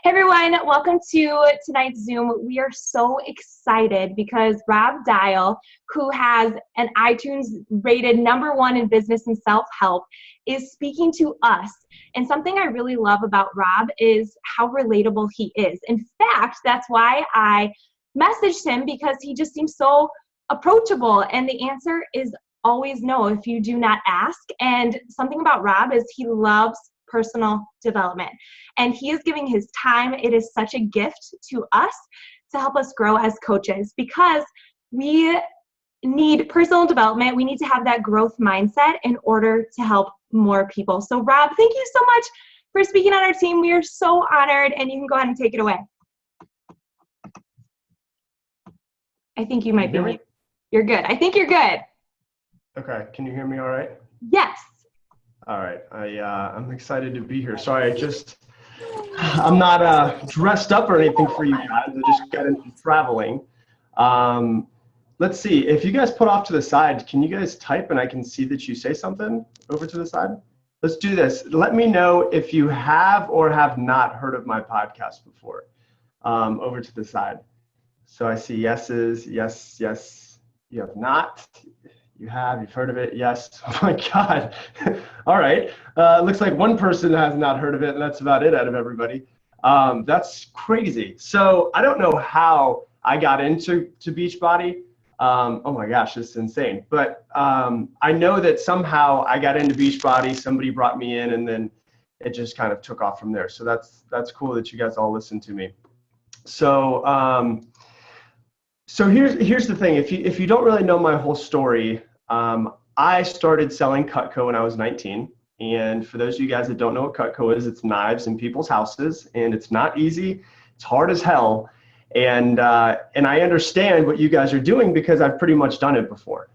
Hey everyone, welcome to tonight's Zoom. We are so excited because ROB Dial, who has an iTunes rated #1 in business and self-help, is speaking to us. And something I really love about Rob is how relatable he is. In fact, that's why I messaged him, because he just seems so approachable. And the answer is always no if you do not ask. And something about Rob is he loves personal development, and he is giving his time. It is such a gift to us to help us grow as coaches, because we need personal development. We need to have that growth mindset in order to help more people. So Rob, thank you so much for speaking on our team. We are so honored, and you can go ahead and take it away. I think you might be. You're good. I think you're good. Okay. Can you hear me all right? Yes. All right. I'm excited to be here. Sorry, I'm not dressed up or anything for you guys. I just got into traveling. Let's see. If you guys put off to the side, can you guys type and I can see that you say something over to the side? Let's do this. Let me know if you have or have not heard of my podcast before. Over to the side. So I see yeses. Yes, yes. You have not. You have, you've heard of it. Yes. Oh my God. All right. Looks like one person has not heard of it, and that's about it out of everybody. That's crazy. So I don't know how I got into Beachbody. Oh my gosh, this is insane. But I know that somehow I got into Beachbody, somebody brought me in, and then it just kind of took off from there. So that's cool that you guys all listen to me. So So here's the thing. If you don't really know my whole story, I started selling Cutco when I was 19. And for those of you guys that don't know what Cutco is, it's knives in people's houses, and it's not easy. It's hard as hell. And I understand what you guys are doing because I've pretty much done it before.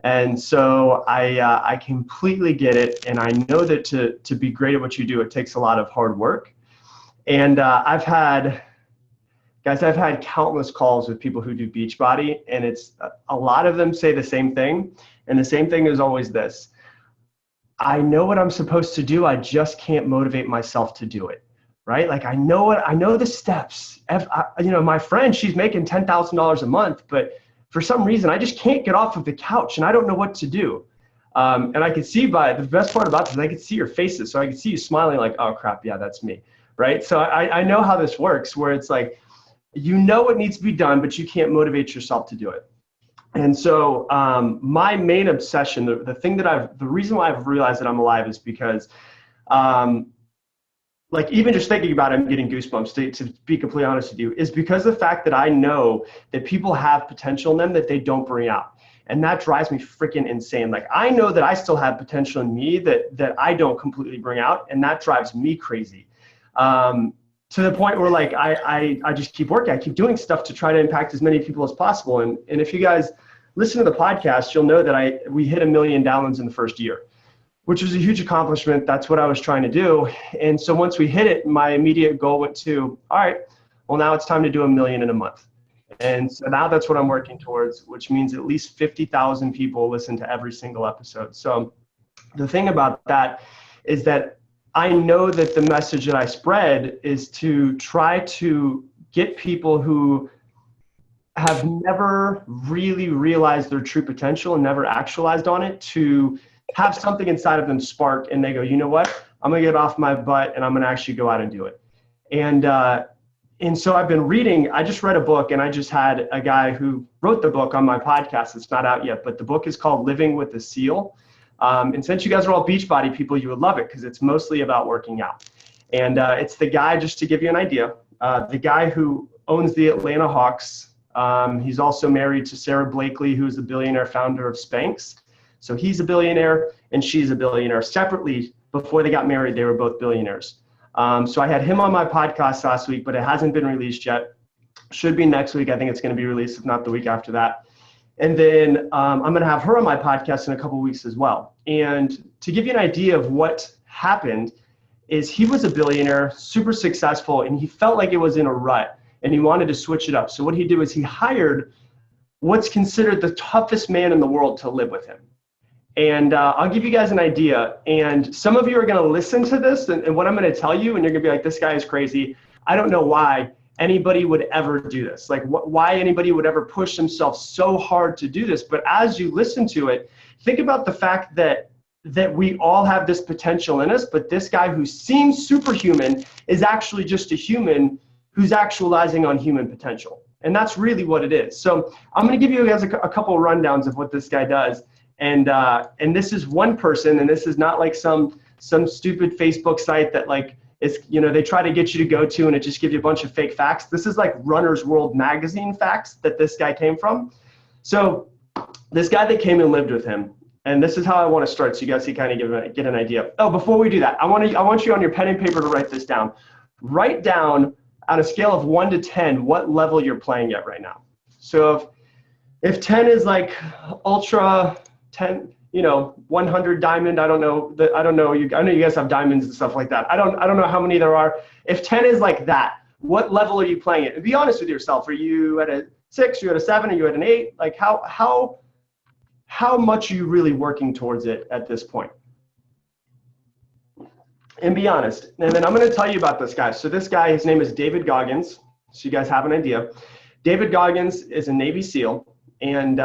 And so I completely get it. And I know that to be great at what you do, it takes a lot of hard work. And I've had countless calls with people who do Beachbody, and it's a lot of them say the same thing. And the same thing is always this: I know what I'm supposed to do. I just can't motivate myself to do it. Right? Like I know the steps. My friend, she's making $10,000 a month, but for some reason I just can't get off of the couch and I don't know what to do. And I could see the best part about this, I could see your faces. So I could see you smiling like, oh crap, yeah, that's me. Right? So I know how this works, where it's like, you know what needs to be done, but you can't motivate yourself to do it. And so my main obsession, the reason why I've realized that I'm alive is because, like even just thinking about it, I'm getting goosebumps, to be completely honest with you, is because of the fact that I know that people have potential in them that they don't bring out. And that drives me freaking insane. Like I know that I still have potential in me that I don't completely bring out, and that drives me crazy. To the point where like I just keep working. I keep doing stuff to try to impact as many people as possible. And if you guys listen to the podcast, you'll know that we hit 1 million downloads in the first year, which was a huge accomplishment. That's what I was trying to do. And so once we hit it, my immediate goal went to, all right, well now it's time to do 1 million in a month. And so now that's what I'm working towards, which means at least 50,000 people listen to every single episode. So the thing about that is that I know that the message that I spread is to try to get people who have never really realized their true potential and never actualized on it to have something inside of them spark, and they go, you know what, I'm gonna get off my butt and I'm gonna actually go out and do it. And so I've been reading, I just read a book, and I just had a guy who wrote the book on my podcast. It's not out yet, but the book is called Living with a SEAL. And since you guys are all Beachbody people, you would love it because it's mostly about working out. And it's the guy, just to give you an idea, the guy who owns the Atlanta Hawks. He's also married to Sarah Blakely, who's the billionaire founder of Spanx. So he's a billionaire and she's a billionaire. Separately, before they got married, they were both billionaires. So I had him on my podcast last week, but it hasn't been released yet. Should be next week. I think it's going to be released, if not the week after that. And then I'm going to have her on my podcast in a couple of weeks as well. And to give you an idea of what happened is he was a billionaire, super successful, and he felt like it was in a rut and he wanted to switch it up. So what he did was he hired what's considered the toughest man in the world to live with him. And I'll give you guys an idea. And some of you are going to listen to this and what I'm going to tell you, and you're going to be like, this guy is crazy. I don't know why anybody would ever do this. Like why anybody would ever push themselves so hard to do this. But as you listen to it, think about the fact that we all have this potential in us, but this guy who seems superhuman is actually just a human who's actualizing on human potential. And that's really what it is. So I'm going to give you guys a couple of rundowns of what this guy does. And this is one person, and this is not like some stupid Facebook site that like is, you know, they try to get you to go to and it just gives you a bunch of fake facts. This is like Runner's World magazine facts that this guy came from. So this guy that came and lived with him, and this is how I want to start so you guys can kind of get an idea. Oh, before we do that, I want you on your pen and paper to write this down. Write down on a scale of 1 to 10 what level you're playing at right now. So if 10 is like ultra 10, you know, 100 diamond, I know you guys have diamonds and stuff like that. I don't know how many there are. If 10 is like that, what level are you playing at? Be honest with yourself. Are you at a 6, you're at a 7, are you at an 8? Like how much are you really working towards it at this point? And be honest. And then I'm going to tell you about this guy. So this guy, his name is David Goggins. So you guys have an idea. David Goggins is a Navy SEAL. And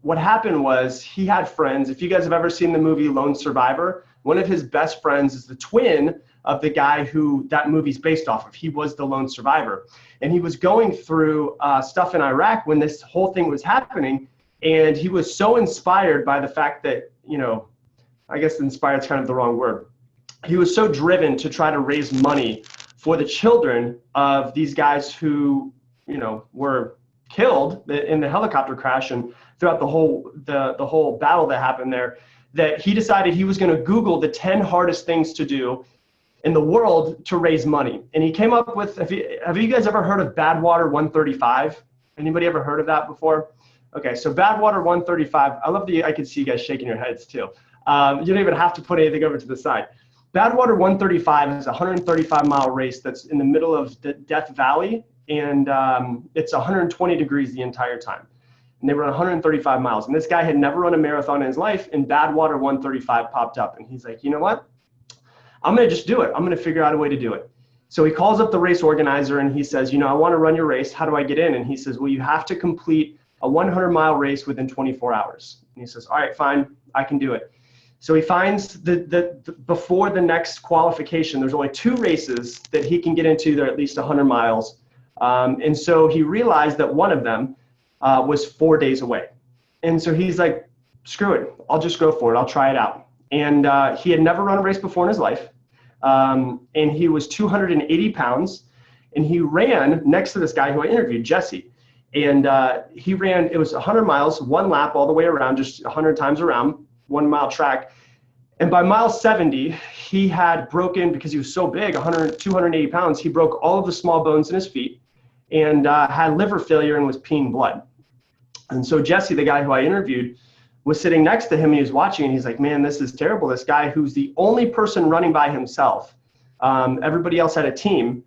what happened was he had friends. If you guys have ever seen the movie Lone Survivor, one of his best friends is the twin of the guy who that movie's based off of. He was the lone survivor. And he was going through stuff in Iraq when this whole thing was happening. And he was so inspired by the fact that, you know, I guess inspired is kind of the wrong word. He was so driven to try to raise money for the children of these guys who, you know, were killed in the helicopter crash and throughout the whole battle that happened there, that he decided he was going to Google the 10 hardest things to do in the world to raise money. And he came up with, have you guys ever heard of Badwater 135? Anybody ever heard of that before? Okay, so Badwater 135, I could see you guys shaking your heads too. You don't even have to put anything over to the side. Badwater 135 is a 135-mile race that's in the middle of the Death Valley, and it's 120 degrees the entire time. And they run 135 miles. And this guy had never run a marathon in his life, and Badwater 135 popped up. And he's like, you know what? I'm going to just do it. I'm going to figure out a way to do it. So he calls up the race organizer, and he says, you know, I want to run your race. How do I get in? And he says, well, you have to complete a 100-mile race within 24 hours. And he says, all right, fine, I can do it. So he finds before the next qualification, there's only 2 races that he can get into that are at least 100 miles. And so he realized that one of them was 4 days away. And so he's like, screw it, I'll just go for it, I'll try it out. And he had never run a race before in his life. And he was 280 pounds. And he ran next to this guy who I interviewed, Jesse. And he ran, it was 100 miles, 1 lap all the way around, just 100 times around, 1 mile track. And by mile 70, he had broken, because he was so big, 280 pounds, he broke all of the small bones in his feet and had liver failure and was peeing blood. And so Jesse, the guy who I interviewed, was sitting next to him and he was watching and he's like, man, this is terrible. This guy who's the only person running by himself, everybody else had a team,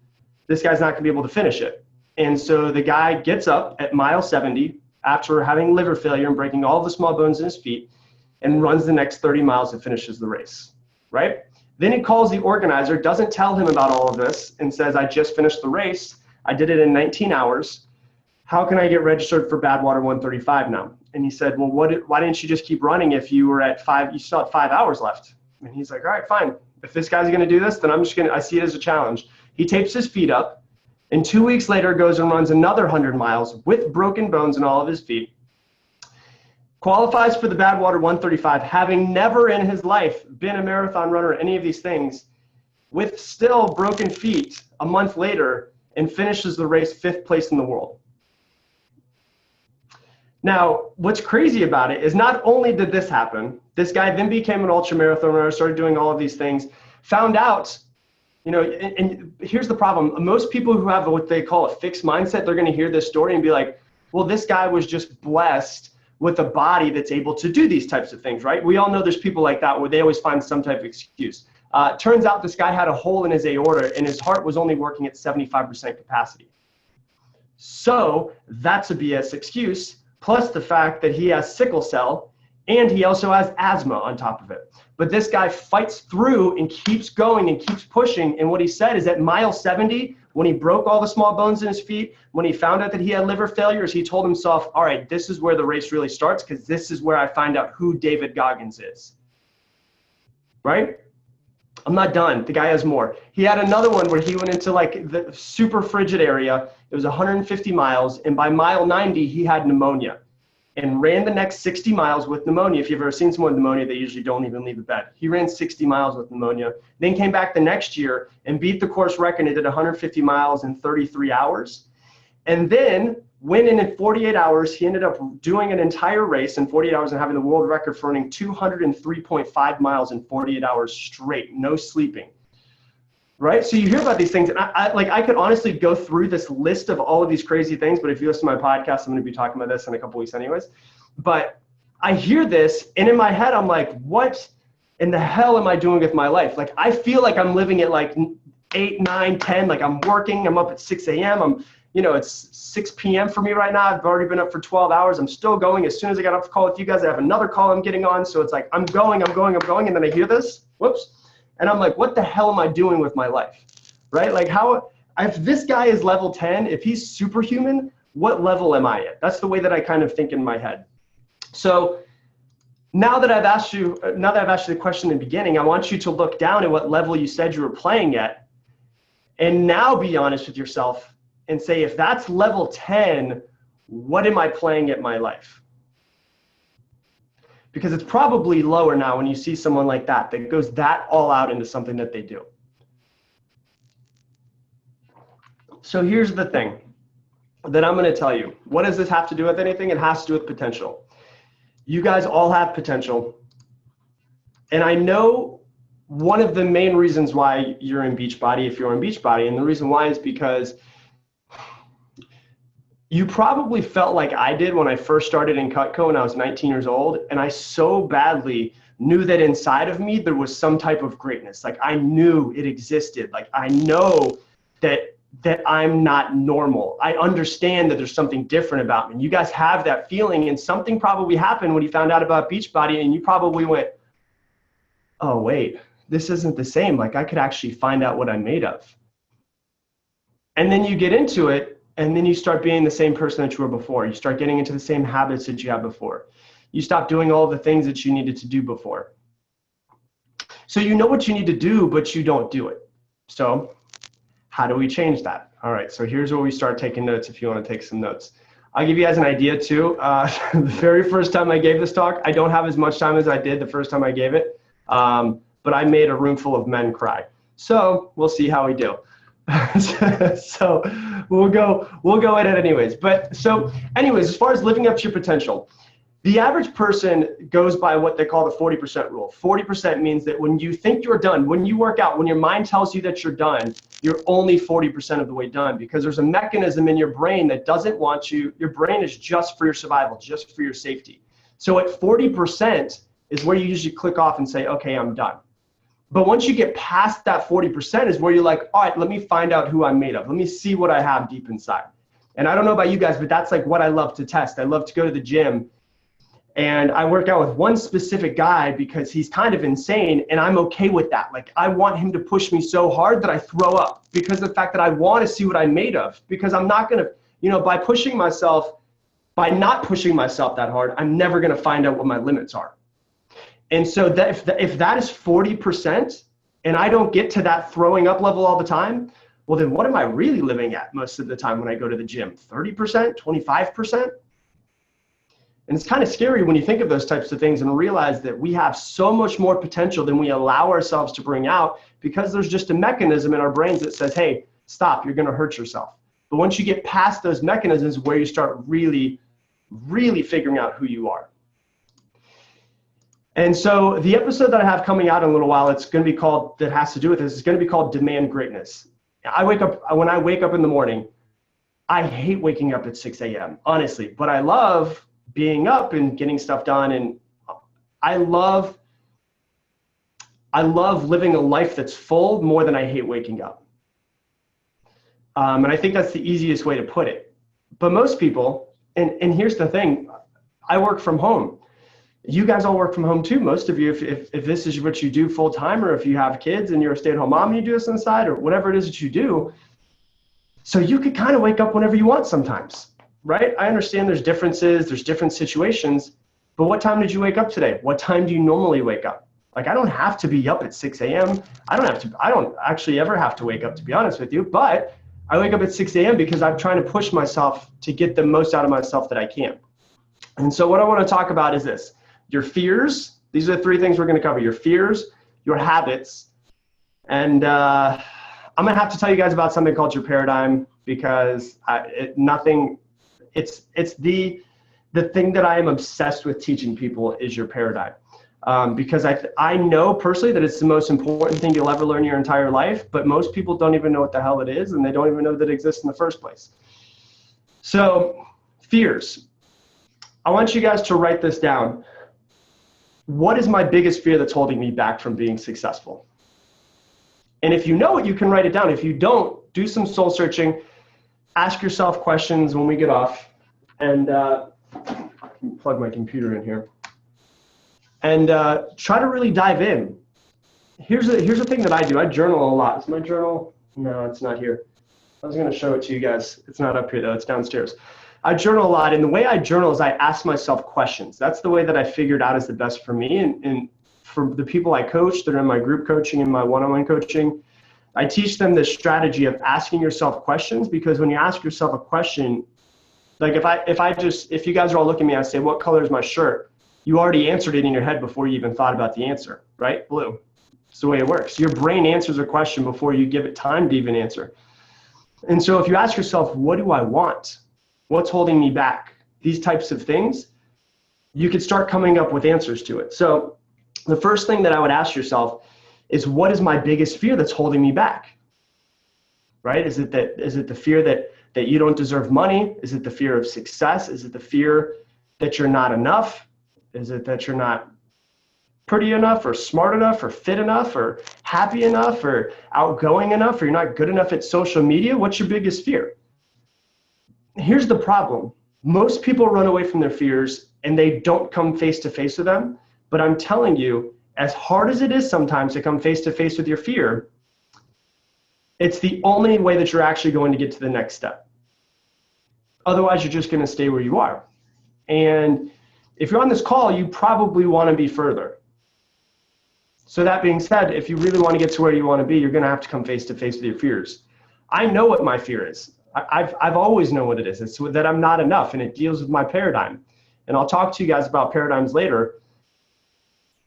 this guy's not gonna be able to finish it. And so the guy gets up at mile 70 after having liver failure and breaking all the small bones in his feet and runs the next 30 miles and finishes the race, right? Then he calls the organizer, doesn't tell him about all of this, and says, I just finished the race. I did it in 19 hours. How can I get registered for Badwater 135 now? And he said, well, why didn't you just keep running if you were at 5, you still had 5 hours left? And he's like, all right, fine. If this guy's gonna do this, then I see it as a challenge. He tapes his feet up, and 2 weeks later goes and runs another 100 miles with broken bones in all of his feet. Qualifies for the Badwater 135, having never in his life been a marathon runner or any of these things, with still broken feet a month later, and finishes the race 5th place in the world. Now, what's crazy about it is not only did this happen, this guy then became an ultra marathon runner, started doing all of these things, found out, you know, and here's the problem. Most people who have what they call a fixed mindset, they're going to hear this story and be like, well, this guy was just blessed with a body that's able to do these types of things, right? We all know there's people like that where they always find some type of excuse. Turns out this guy had a hole in his aorta and his heart was only working at 75% capacity. So that's a BS excuse, plus the fact that he has sickle cell and he also has asthma on top of it. But this guy fights through and keeps going and keeps pushing. And what he said is at mile 70, When he broke all the small bones in his feet, when he found out that he had liver failures, he told himself, all right, this is where the race really starts, because this is where I find out who David Goggins is. Right? I'm not done. The guy has more. He had another one where he went into like the super frigid area. It was 150 miles. And by mile 90, he had pneumonia and ran the next 60 miles with pneumonia. If you've ever seen someone with pneumonia, they usually don't even leave the bed. He ran 60 miles with pneumonia, then came back the next year and beat the course record and did 150 miles in 33 hours. And then went in 48 hours. He ended up doing an entire race in 48 hours and having the world record for running 203.5 miles in 48 hours straight, no sleeping. Right? So you hear about these things, and I could honestly go through this list of all of these crazy things, but if you listen to my podcast, I'm going to be talking about this in a couple weeks anyways. But I hear this, and in my head, I'm like, what in the hell am I doing with my life? Like, I feel like I'm living at like 8, 9, 10, like I'm working, I'm up at 6 a.m., it's 6 p.m. for me right now. I've already been up for 12 hours. I'm still going. As soon as I got off the call with you guys, I have another call I'm getting on. So it's like, I'm going. And then I hear this, whoops. And I'm like, what the hell am I doing with my life? Right? Like if this guy is level 10, if he's superhuman, what level am I at? That's the way that I kind of think in my head. So now that I've asked you the question in the beginning, I want you to look down at what level you said you were playing at. And now be honest with yourself and say, if that's level 10, what am I playing at my life? Because it's probably lower now when you see someone like that goes that all out into something that they do. So here's the thing that I'm going to tell you. What does this have to do with anything? It has to do with potential. You guys all have potential. And I know one of the main reasons why you're in Beachbody, if you're in Beachbody, and the reason why is because you probably felt like I did when I first started in Cutco when I was 19 years old, and I so badly knew that inside of me there was some type of greatness. Like I knew it existed. Like I know that I'm not normal. I understand that there's something different about me. And you guys have that feeling, and something probably happened when you found out about Beachbody, and you probably went, oh wait, this isn't the same. Like I could actually find out what I'm made of. And then you get into it, and then you start being the same person that you were before. You start getting into the same habits that you had before. You stop doing all the things that you needed to do before. So you know what you need to do, but you don't do it. So how do we change that? All right, so here's where we start taking notes if you want to take some notes. I'll give you guys an idea too. The very first time I gave this talk, I don't have as much time as I did the first time I gave it, but I made a room full of men cry. So we'll see how we do. So we'll go at it anyways. But so anyways, as far as living up to your potential, the average person goes by what they call the 40% rule. 40% means that when you think you're done, when you work out, when your mind tells you that you're done, you're only 40% of the way done, because there's a mechanism in your brain that doesn't want you. Your brain is just for your survival, just for your safety. So at 40% is where you usually click off and say, okay, I'm done. But once you get past that 40% is where you're like, all right, let me find out who I'm made of. Let me see what I have deep inside. And I don't know about you guys, but that's like what I love to test. I love to go to the gym, and I work out with one specific guy because he's kind of insane, and I'm okay with that. Like I want him to push me so hard that I throw up, because of the fact that I want to see what I'm made of, because I'm not going to, by not pushing myself that hard, I'm never going to find out what my limits are. And so that if that is 40% and I don't get to that throwing up level all the time, well, then what am I really living at most of the time when I go to the gym? 30%, 25%? And it's kind of scary when you think of those types of things and realize that we have so much more potential than we allow ourselves to bring out, because there's just a mechanism in our brains that says, hey, stop, you're going to hurt yourself. But once you get past those mechanisms, where you start really, really figuring out who you are. And so the episode that I have coming out in a little while, it's going to be called, that has to do with this, it's going to be called Demand Greatness. When I wake up in the morning, I hate waking up at 6 a.m., honestly, but I love being up and getting stuff done. And I love living a life that's full more than I hate waking up. And I think that's the easiest way to put it. But most people, and here's the thing, I work from home. You guys all work from home too, most of you, if this is what you do full time, or if you have kids and you're a stay-at-home mom and you do this on the side, or whatever it is that you do, So you could kind of wake up whenever you want sometimes, right? I understand there's differences, there's different situations, but what time did you wake up today? What time do you normally wake up? Like, I don't have to be up at 6 a.m. I don't actually ever have to wake up, to be honest with you, but I wake up at 6 a.m. because I'm trying to push myself to get the most out of myself that I can. And so what I want to talk about is this: your fears. These are the three things we're going to cover: your fears, your habits, and I'm going to have to tell you guys about something called your paradigm, because it's the thing that I am obsessed with teaching people is your paradigm. Because I know personally that it's the most important thing you'll ever learn your entire life, but most people don't even know what the hell it is, and they don't even know that it exists in the first place. So, fears. I want you guys to write this down. What is my biggest fear that's holding me back from being successful? And if you know it, you can write it down. If you don't, do some soul searching. Ask yourself questions when we get off. And plug my computer in here. And try to really dive in. Here's the thing that I do. I journal a lot. Is my journal? No, it's not here. I was going to show it to you guys. It's not up here, though. It's downstairs. I journal a lot. And the way I journal is I ask myself questions. That's the way that I figured out is the best for me. And for the people I coach that are in my group coaching and my one-on-one coaching, I teach them this strategy of asking yourself questions, because when you ask yourself a question, like if you guys are all looking at me, I say, what color is my shirt? You already answered it in your head before you even thought about the answer, right? Blue. It's the way it works. Your brain answers a question before you give it time to even answer. And so if you ask yourself, what do I want? What's holding me back? These types of things, you could start coming up with answers to it. So the first thing that I would ask yourself is, what is my biggest fear that's holding me back? Right? Is it the fear that you don't deserve money? Is it the fear of success? Is it the fear that you're not enough? Is it that you're not pretty enough or smart enough or fit enough or happy enough or outgoing enough, or you're not good enough at social media? What's your biggest fear? Here's the problem. Most people run away from their fears and they don't come face to face with them. But I'm telling you, as hard as it is sometimes to come face to face with your fear, it's the only way that you're actually going to get to the next step. Otherwise, you're just going to stay where you are. And if you're on this call, you probably want to be further. So that being said, if you really want to get to where you want to be, you're going to have to come face to face with your fears. I know what my fear is. I've always known what it is. It's that I'm not enough, and it deals with my paradigm. And I'll talk to you guys about paradigms later.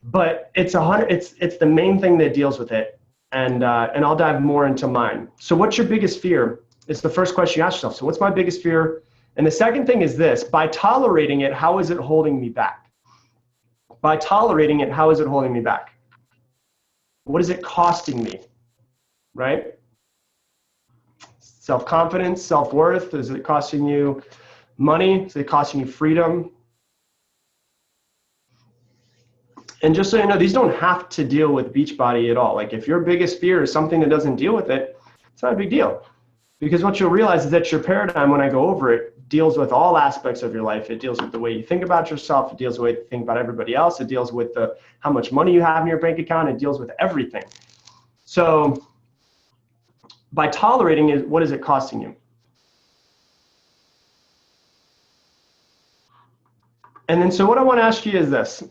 But it's the main thing that deals with it. And I'll dive more into mine. So what's your biggest fear? It's the first question you ask yourself. So what's my biggest fear? And the second thing is this: by tolerating it, how is it holding me back? By tolerating it, how is it holding me back? What is it costing me, right? Self-confidence, self-worth. Is it costing you money? Is it costing you freedom? And just so you know, these don't have to deal with Beachbody at all. Like, if your biggest fear is something that doesn't deal with it, it's not a big deal. Because what you'll realize is that your paradigm, when I go over it, deals with all aspects of your life. It deals with the way you think about yourself. It deals with the way you think about everybody else. It deals with how much money you have in your bank account. It deals with everything. So by tolerating it, what is it costing you? And then so what I want to ask you is this.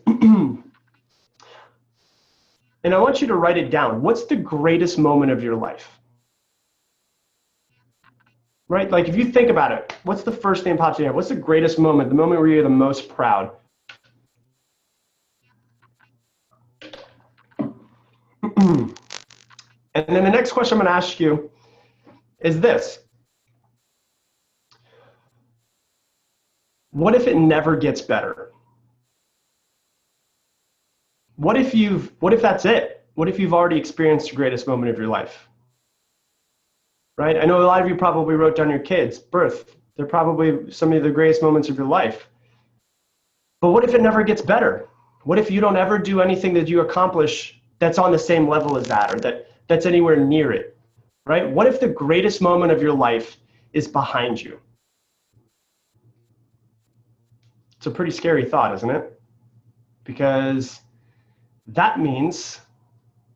And I want you to write it down. What's the greatest moment of your life? Right? Like, if you think about it, what's the first thing that pops in your head? What's the greatest moment, the moment where you're the most proud? And then the next question I'm going to ask you is this. What if it never gets better? What if that's it? What if you've already experienced the greatest moment of your life? Right? I know a lot of you probably wrote down your kids' birth. They're probably some of the greatest moments of your life. But what if it never gets better? What if you don't ever do anything that you accomplish that's on the same level as that, or that's anywhere near it? Right? What if the greatest moment of your life is behind you? It's a pretty scary thought, isn't it? Because that means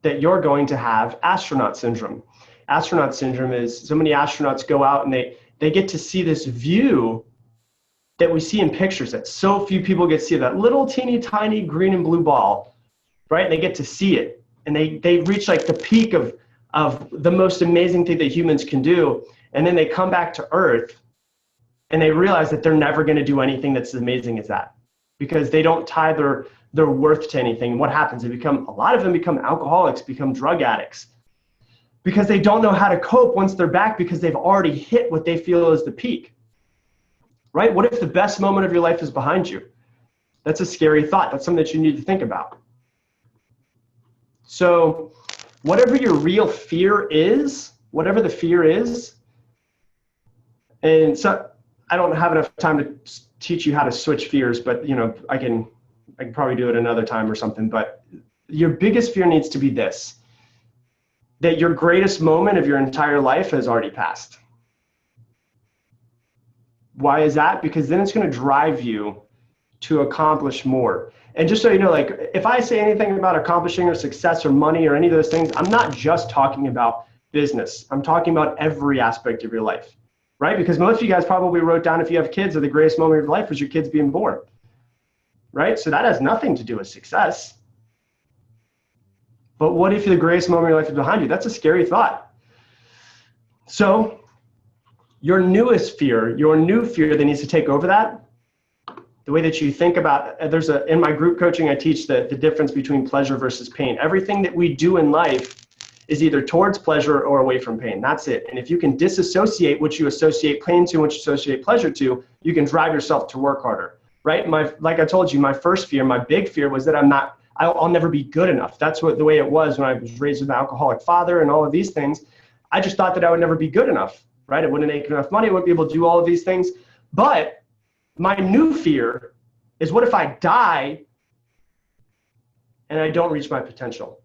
that you're going to have astronaut syndrome. astronaut syndrome is so many astronauts go out and they get to see this view that we see in pictures that so few people get to see, that little teeny tiny green and blue ball, right? And they get to see it, and they reach like the peak of the most amazing thing that humans can do. And then they come back to Earth and they realize that they're never going to do anything that's as amazing as that, because they don't tie their worth to anything. And what happens? A lot of them become alcoholics, become drug addicts, because they don't know how to cope once they're back, because they've already hit what they feel is the peak, right? What if the best moment of your life is behind you? That's a scary thought. That's something that you need to think about. So whatever your real fear is, whatever the fear is, and so I don't have enough time to teach you how to switch fears, but I can probably do it another time or something. But your biggest fear needs to be this: that your greatest moment of your entire life has already passed. Why is that? Because then it's going to drive you to accomplish more. And just so you know, like if I say anything about accomplishing or success or money or any of those things, I'm not just talking about business. I'm talking about every aspect of your life, right? Because most of you guys probably wrote down, if you have kids, that the greatest moment of your life was your kids being born, right? So that has nothing to do with success. But what if the greatest moment of your life is behind you? That's a scary thought. So your newest fear, your new fear that needs to take over that, the way that you think about, in my group coaching, I teach the difference between pleasure versus pain. Everything that we do in life is either towards pleasure or away from pain. That's it. And if you can disassociate what you associate pain to and what you associate pleasure to, you can drive yourself to work harder, right? Like I told you, my first fear, my big fear was that I'll never be good enough. That's the way it was when I was raised with an alcoholic father and all of these things. I just thought that I would never be good enough, right? I wouldn't make enough money. I wouldn't be able to do all of these things. But my new fear is, what if I die and I don't reach my potential?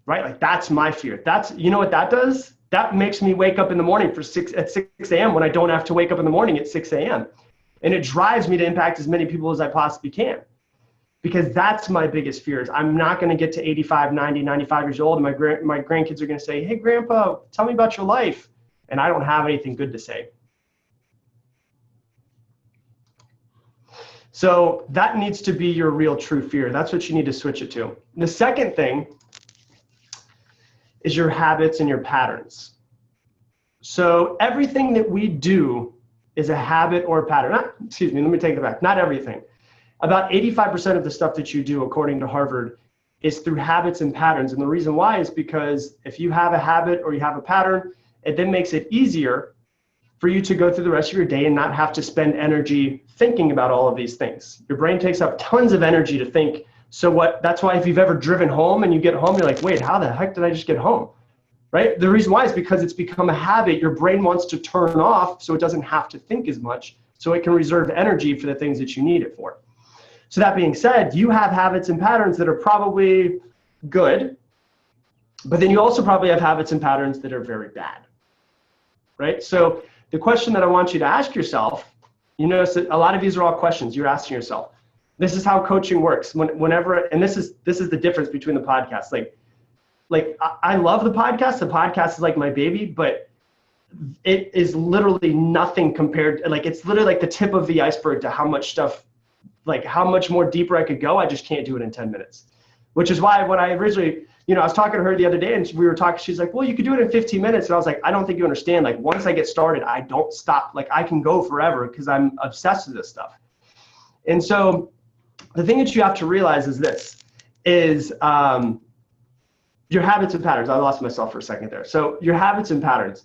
Right? Like that's my fear. You know what that does? That makes me wake up in the morning at 6 a.m. when I don't have to wake up in the morning at 6 a.m. And it drives me to impact as many people as I possibly can. Because that's my biggest fear, is I'm not going to get to 85, 90, 95 years old and my grandkids are going to say, "Hey, Grandpa, tell me about your life." And I don't have anything good to say. So that needs to be your real true fear. That's what you need to switch it to. The second thing is your habits and your patterns. So everything that we do is a habit or a pattern. Let me take it back. Not everything. About 85% of the stuff that you do, according to Harvard, is through habits and patterns. And the reason why is because if you have a habit or you have a pattern, it then makes it easier for you to go through the rest of your day and not have to spend energy thinking about all of these things. Your brain takes up tons of energy to think. So that's why if you've ever driven home and you get home, you're like, wait, how the heck did I just get home? Right? The reason why is because it's become a habit. Your brain wants to turn off so it doesn't have to think as much, so it can reserve energy for the things that you need it for. So that being said, you have habits and patterns that are probably good, but then you also probably have habits and patterns that are very bad, right? So the question that I want you to ask yourself, you notice that a lot of these are all questions you're asking yourself. This is how coaching works. And this is the difference between the podcasts. Like I love the podcast. The podcast is like my baby, but it is literally nothing compared. Like it's literally like the tip of the iceberg to how much stuff, like how much more deeper I could go. I just can't do it in 10 minutes, which is why when I originally, I was talking to her the other day and we were talking, she's like, well, you could do it in 15 minutes. And I was like, I don't think you understand. Like once I get started, I don't stop. Like I can go forever because I'm obsessed with this stuff. And so the thing that you have to realize is this, is your habits and patterns. I lost myself for a second there. So your habits and patterns,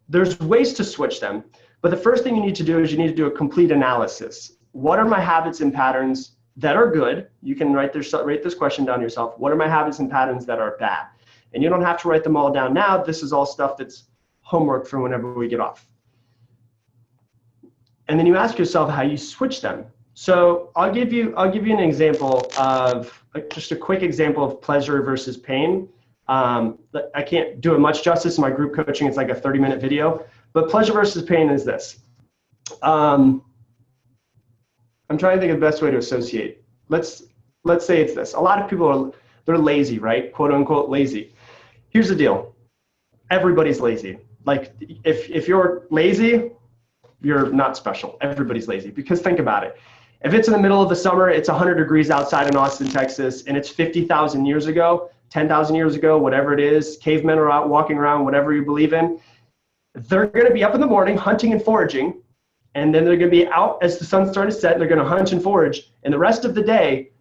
there's ways to switch them. But the first thing you need to do is you need to do a complete analysis. What are my habits and patterns that are good? You can write this question down yourself. What are my habits and patterns that are bad? And you don't have to write them all down now. This is all stuff that's homework for whenever we get off. And then you ask yourself how you switch them. So I'll give you an example of just a quick example of pleasure versus pain. I can't do it much justice in my group coaching. It's like a 30-minute video, but pleasure versus pain is this. I'm trying to think of the best way to associate. Let's say it's this. A lot of people they're lazy, right? Quote unquote lazy. Here's the deal. Everybody's lazy. Like if you're lazy, you're not special. Everybody's lazy, because think about it. If it's in the middle of the summer, it's 100 degrees outside in Austin, Texas, and it's 50,000 years ago, 10,000 years ago, whatever it is, cavemen are out walking around, whatever you believe in, they're going to be up in the morning hunting and foraging, and then they're going to be out as the sun's starting to set, and they're going to hunt and forage, and the rest of the day,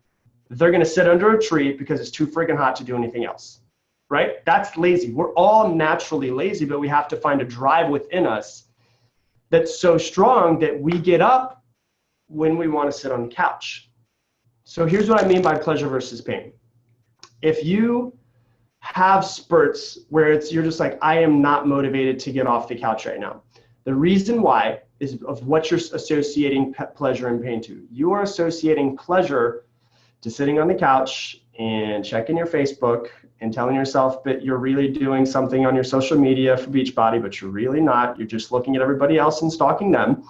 they're going to sit under a tree because it's too freaking hot to do anything else, right? That's lazy. We're all naturally lazy, but we have to find a drive within us that's so strong that we get up when we want to sit on the couch. So here's what I mean by pleasure versus pain. If you have spurts where you're just like, I am not motivated to get off the couch right now. The reason why is of what you're associating pleasure and pain to. You are associating pleasure to sitting on the couch and checking your Facebook and telling yourself that you're really doing something on your social media for Beachbody, but you're really not. You're just looking at everybody else and stalking them.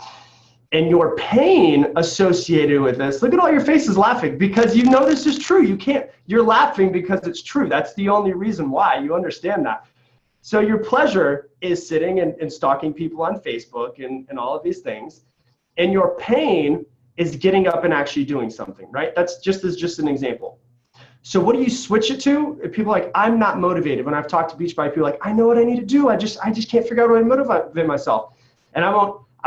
And your pain associated with this, look at all your faces laughing, because you know this is true. You're laughing because it's true. That's the only reason why. You understand that. So your pleasure is sitting and stalking people on Facebook and all of these things. And your pain is getting up and actually doing something, right? That's just an example. So what do you switch it to? If people are like, I'm not motivated. When I've talked to Beachbody, people are like, I know what I need to do. I just can't figure out how to motivate myself. And I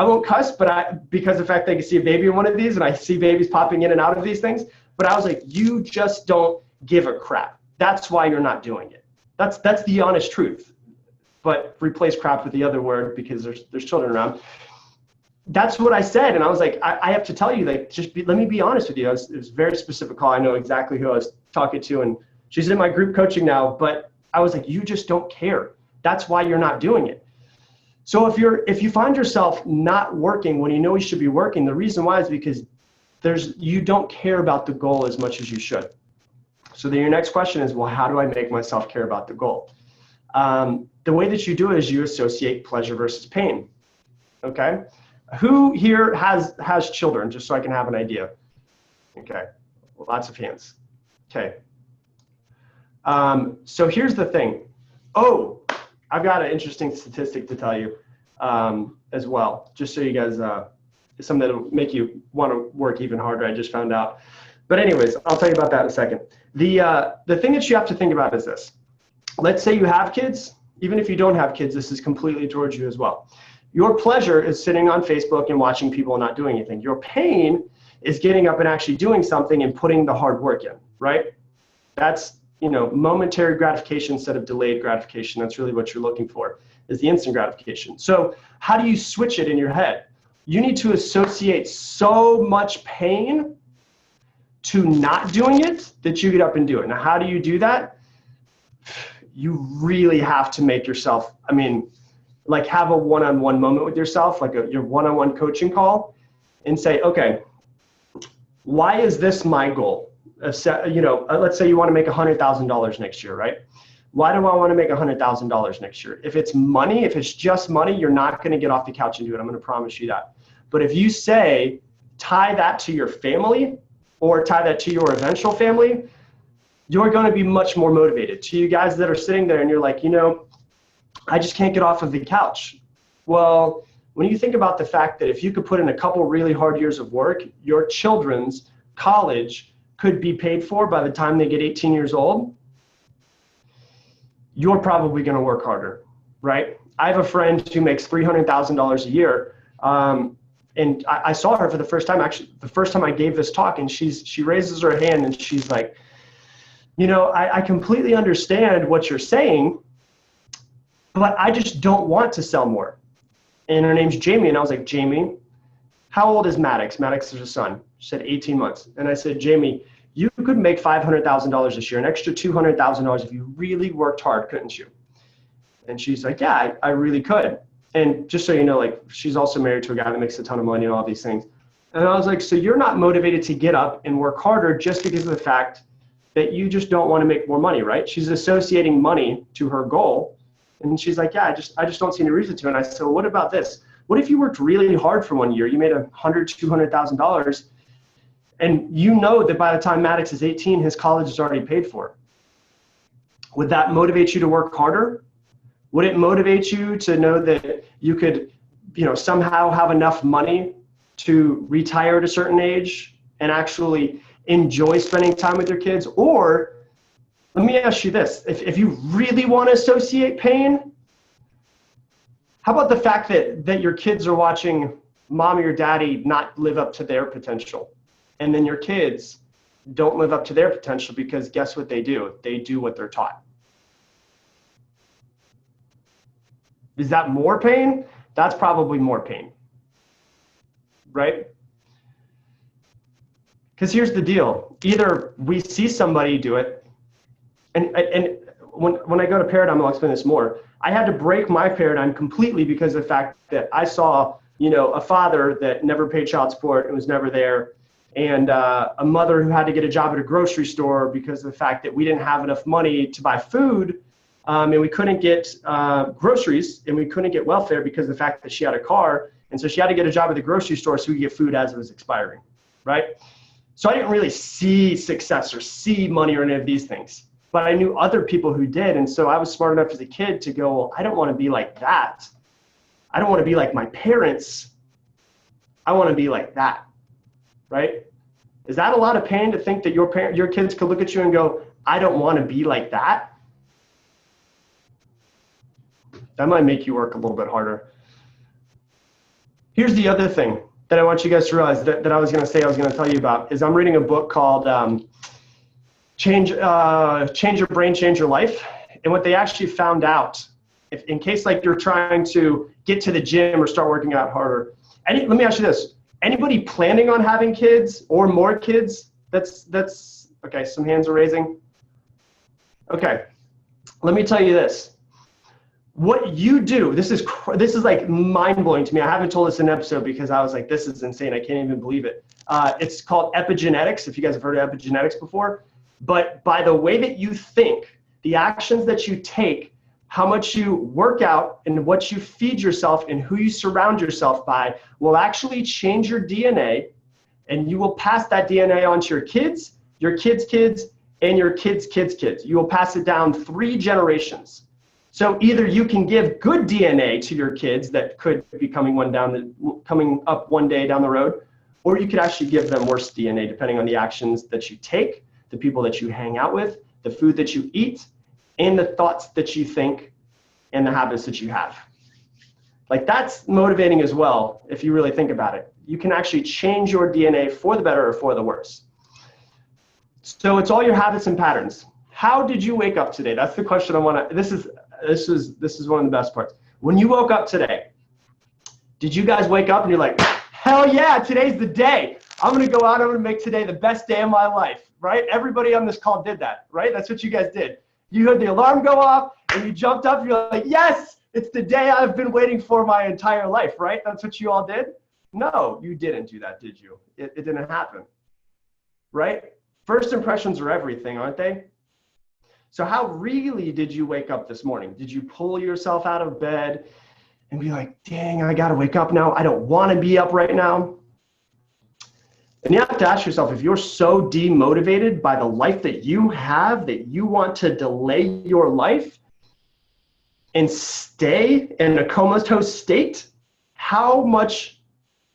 won't cuss, but because of the fact that I can see a baby in one of these, and I see babies popping in and out of these things. But I was like, you just don't give a crap. That's why you're not doing it. That's the honest truth. But replace crap with the other word because there's children around. That's what I said. And I was like, I have to tell you, like, let me be honest with you. It was a very specific call. I know exactly who I was talking to, and she's in my group coaching now, but I was like, you just don't care. That's why you're not doing it. So if you find yourself not working when you know you should be working, the reason why is because you don't care about the goal as much as you should. So then your next question is, well, how do I make myself care about the goal? The way that you do it is you associate pleasure versus pain. Okay. Who here has children, just so I can have an idea? Okay. Lots of hands. Okay. So here's the thing. Oh, I've got an interesting statistic to tell you as well, just so you guys, it's something that'll make you want to work even harder. I just found out. But anyways, I'll tell you about that in a second. The thing that you have to think about is this. Let's say you have kids. Even if you don't have kids, this is completely towards you as well. Your pleasure is sitting on Facebook and watching people not doing anything. Your pain is getting up and actually doing something and putting the hard work in, right? That's, momentary gratification instead of delayed gratification. That's really what you're looking for, is the instant gratification. So how do you switch it in your head? You need to associate so much pain to not doing it that you get up and do it. Now, how do you do that? You really have to make yourself, have a one-on-one moment with yourself, like your one-on-one coaching call, and say, okay, why is this my goal? Let's say you want to make $100,000 next year, right? Why do I want to make $100,000 next year? If it's money, if it's just money, you're not going to get off the couch and do it. I'm going to promise you that. But if you tie that to your family or tie that to your eventual family, you're going to be much more motivated. To you guys that are sitting there and you're like, I just can't get off of the couch. Well, when you think about the fact that if you could put in a couple really hard years of work, your children's college could be paid for by the time they get 18 years old, you're probably going to work harder, right? I have a friend who makes $300,000 a year. And I saw her for the first time, actually, the first time I gave this talk, and she raises her hand and she's like, I completely understand what you're saying, but I just don't want to sell more. And her name's Jamie. And I was like, Jamie, how old is Maddox? Maddox is her son. She said 18 months. And I said, Jamie, you could make $500,000 this year, an extra $200,000 if you really worked hard, couldn't you? And she's like, yeah, I really could. And just so you know, she's also married to a guy that makes a ton of money and all these things. And I was like, so you're not motivated to get up and work harder just because of the fact that you just don't want to make more money, right? She's associating money to her goal. And she's like, yeah, I just don't see any reason to. And I said, well, what about this? What if you worked really hard for 1 year? You made $200,000, and you know that by the time Maddox is 18, his college is already paid for. Would that motivate you to work harder? Would it motivate you to know that you could, somehow have enough money to retire at a certain age and actually enjoy spending time with your kids? Or let me ask you this, if you really want to associate pain, how about the fact that your kids are watching mommy or daddy not live up to their potential, and then your kids don't live up to their potential because guess what they do? They do what they're taught. Is that more pain? That's probably more pain, right? Because here's the deal. Either we see somebody do it, and when I go to paradigm, I'll explain this more. I had to break my paradigm completely because of the fact that I saw, a father that never paid child support and was never there, and a mother who had to get a job at a grocery store because of the fact that we didn't have enough money to buy food, and we couldn't get groceries, and we couldn't get welfare because of the fact that she had a car, and so she had to get a job at the grocery store so we could get food as it was expiring, right? So I didn't really see success or see money or any of these things, but I knew other people who did, and so I was smart enough as a kid to go, well, I don't want to be like that. I don't want to be like my parents. I want to be like that, right? Is that a lot of pain to think that your kids could look at you and go, I don't want to be like that? That might make you work a little bit harder. Here's the other thing that I want you guys to realize that I was going to tell you about is I'm reading a book called Change Your Brain, Change Your Life. And what they actually found out, in case like you're trying to get to the gym or start working out harder, let me ask you this. Anybody planning on having kids or more kids? That's okay, some hands are raising. Okay, let me tell you this. What you do, this is like mind-blowing to me. I haven't told this in an episode because I was like, this is insane. I can't even believe it. It's called Epigenetics, if you guys have heard of Epigenetics before. But by the way that you think, the actions that you take, how much you work out, and what you feed yourself and who you surround yourself by will actually change your DNA, and you will pass that DNA on to your kids' kids, and your kids' kids' kids. You will pass it down 3 generations. So either you can give good DNA to your kids that could be coming up one day down the road, or you could actually give them worse DNA depending on the actions that you take, the people that you hang out with, the food that you eat, and the thoughts that you think, and the habits that you have. Like that's motivating as well, if you really think about it. You can actually change your DNA for the better or for the worse. So it's all your habits and patterns. How did you wake up today? That's the question I want to, this is one of the best parts. When you woke up today, did you guys wake up and you're like, hell yeah, today's the day. I'm going to go out, I'm going to make today the best day of my life, right? Everybody on this call did that, right? That's what you guys did. You heard the alarm go off and you jumped up and you're like, yes, it's the day I've been waiting for my entire life, right? That's what you all did? No, you didn't do that, did you? It didn't happen, right? First impressions are everything, aren't they? So how really did you wake up this morning? Did you pull yourself out of bed and be like, dang, I got to wake up now. I don't want to be up right now. And you have to ask yourself, if you're so demotivated by the life that you have, that you want to delay your life and stay in a comatose state, how much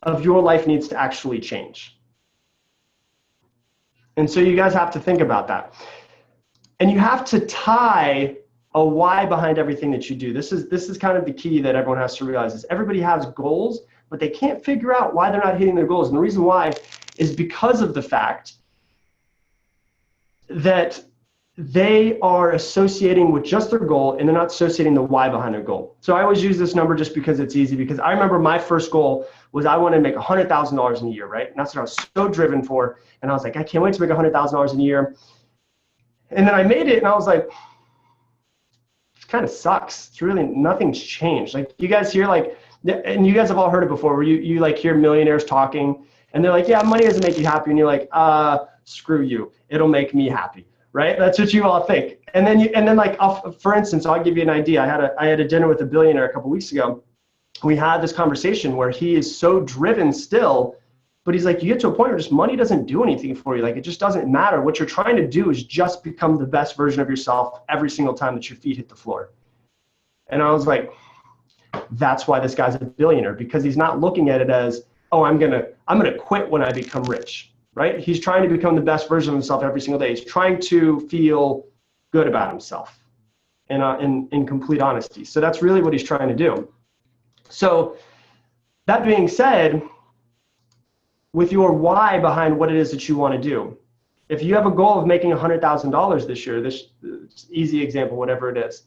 of your life needs to actually change? And so you guys have to think about that. And you have to tie a why behind everything that you do. This is kind of the key that everyone has to realize is everybody has goals, but they can't figure out why they're not hitting their goals. And the reason why is because of the fact that they are associating with just their goal and they're not associating the why behind their goal. So I always use this number just because it's easy, because I remember my first goal was I wanted to make $100,000 in a year, right? And that's what I was so driven for. And I was like, I can't wait to make $100,000 in a year. And then I made it and I was like, it kind of sucks. It's really, nothing's changed. Like you guys hear like, and you guys have all heard it before where you like hear millionaires talking and they're like, yeah, money doesn't make you happy. And you're like, screw you. It'll make me happy. Right? That's what you all think. And then like, for instance, I'll give you an idea. I had a dinner with a billionaire a couple weeks ago. We had this conversation where he is so driven still But he's like, you get to a point where just money doesn't do anything for you. Like, it just doesn't matter. What you're trying to do is just become the best version of yourself every single time that your feet hit the floor. And I was like, that's why this guy's a billionaire, because he's not looking at it as, oh, I'm gonna quit when I become rich, right? He's trying to become the best version of himself every single day. He's trying to feel good about himself and in complete honesty. So that's really what he's trying to do. So that being said, with your why behind what it is that you want to do, if you have a goal of making $100,000 this year, this easy example, whatever it is,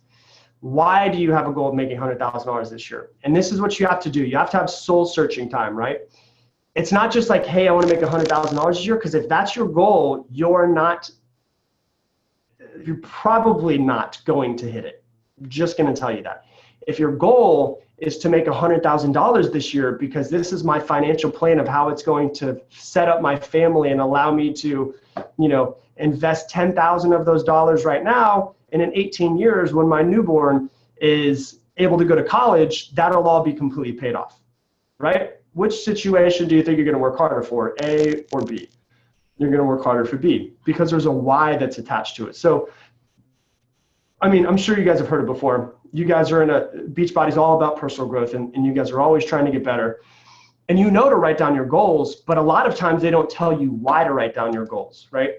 why do you have a goal of making $100,000 this year? And this is what you have to do. You have to have soul searching time, right? It's not just like, hey, I want to make $100,000 this year, because if that's your goal, you're probably not going to hit it. I'm just going to tell you that. If your goal is to make $100,000 this year, because this is my financial plan of how it's going to set up my family and allow me to, invest 10,000 of those dollars right now, and in 18 years, when my newborn is able to go to college, that'll all be completely paid off, right? Which situation do you think you're going to work harder for, A or B? You're going to work harder for B, because there's a why that's attached to it. So, I'm sure you guys have heard it before. You guys are Beachbody's all about personal growth, and you guys are always trying to get better. And you know to write down your goals, but a lot of times they don't tell you why to write down your goals, right?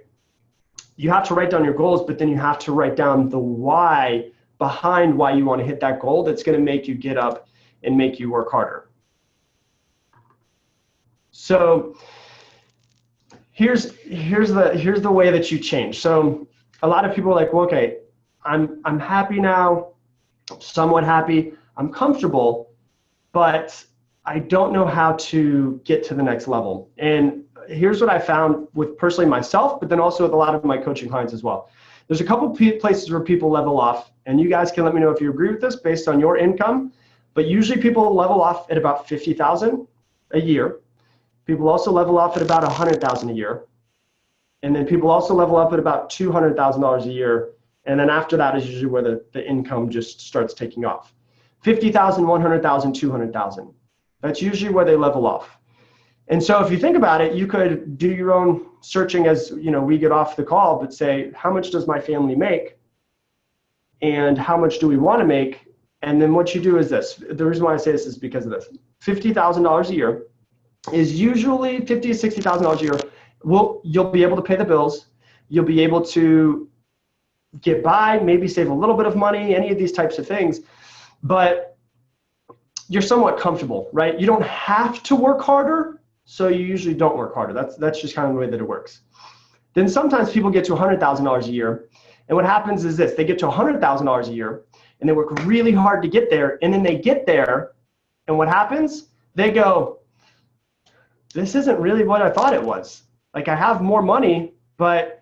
You have to write down your goals, but then you have to write down the why behind why you want to hit that goal that's going to make you get up and make you work harder. So here's the way that you change. So a lot of people are like, well, okay, I'm happy now, somewhat happy, I'm comfortable, but I don't know how to get to the next level. And here's what I found with personally myself, but then also with a lot of my coaching clients as well. There's a couple places where people level off, and you guys can let me know if you agree with this based on your income, but usually people level off at about $50,000 a year. People also level off at about $100,000 a year. And then people also level up at about $200,000 a year. And then after that is usually where the income just starts taking off. 50,000, 100,000, 200,000. That's usually where they level off. And so if you think about it, you could do your own searching as we get off the call, but say, how much does my family make? And how much do we want to make? And then what you do is this. The reason why I say this is because of this. $50,000 a year is usually $50,000 to $60,000 a year. You'll be able to pay the bills. You'll be able to get by, maybe save a little bit of money, any of these types of things, but you're somewhat comfortable, right? You don't have to work harder, so you usually don't work harder. That's just kind of the way that it works. Then sometimes people get to $100,000 a year, and what happens is this: they get to $100,000 a year, and they work really hard to get there, and then they get there, and what happens? They go, this isn't really what I thought it was. Like, I have more money, but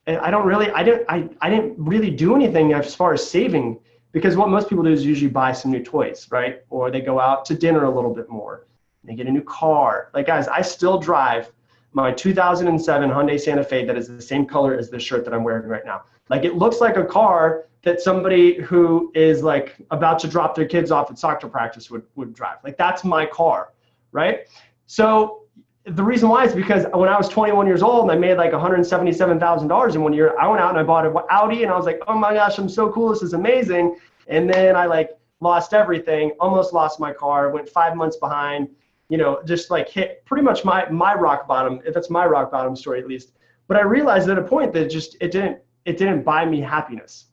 I didn't really do anything as far as saving, because what most people do is usually buy some new toys, right? Or they go out to dinner a little bit more. They get a new car. Like, guys, I still drive my 2007 Hyundai Santa Fe that is the same color as the shirt that I'm wearing right now. Like, it looks like a car that somebody who is like about to drop their kids off at soccer practice would drive. Like, that's my car, right? So the reason why is because when I was 21 years old and I made like $177,000 in 1 year, I went out and I bought an Audi, and I was like, oh my gosh, I'm so cool. This is amazing. And then I lost everything, almost lost my car, went 5 months behind, just hit pretty much my rock bottom, if that's my rock bottom story at least. But I realized at a point that it didn't buy me happiness.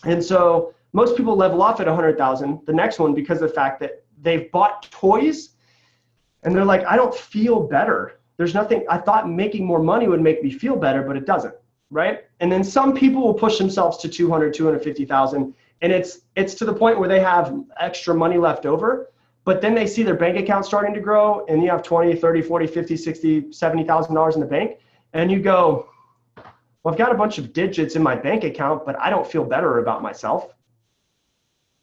And so most people level off at 100,000, the next one, because of the fact that they've bought toys. And they're like, I don't feel better. There's nothing, I thought making more money would make me feel better, but it doesn't, right? And then some people will push themselves to 200, 250,000, and it's to the point where they have extra money left over, but then they see their bank account starting to grow, and you have 20, 30, 40, 50, 60, $70,000 in the bank, and you go, well, I've got a bunch of digits in my bank account, but I don't feel better about myself.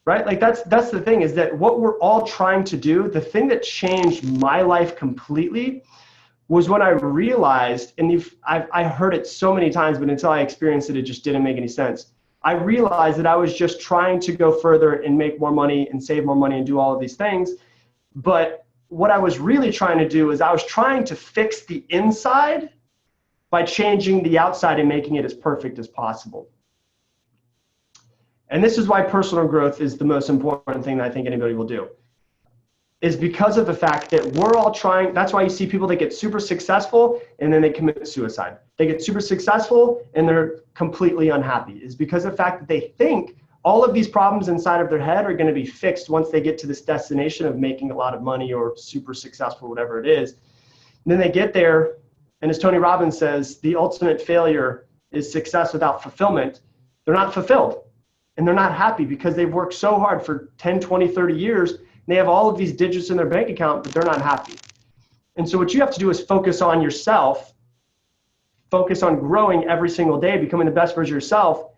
Right? Like, that's the thing, is that what we're all trying to do, the thing that changed my life completely was when I realized, and I heard it so many times, but until I experienced it, it just didn't make any sense. I realized that I was just trying to go further and make more money and save more money and do all of these things, but what I was really trying to do is I was trying to fix the inside by changing the outside and making it as perfect as possible. And this is why personal growth is the most important thing that I think anybody will do, is because of the fact that we're all trying. That's why you see people that get super successful and then they commit suicide. They get super successful and they're completely unhappy. Is because of the fact that they think all of these problems inside of their head are going to be fixed once they get to this destination of making a lot of money or super successful, whatever it is. And then they get there, and as Tony Robbins says, the ultimate failure is success without fulfillment. They're not fulfilled. And they're not happy because they've worked so hard for 10, 20, 30 years. And they have all of these digits in their bank account, but they're not happy. And so what you have to do is focus on yourself, focus on growing every single day, becoming the best version of yourself.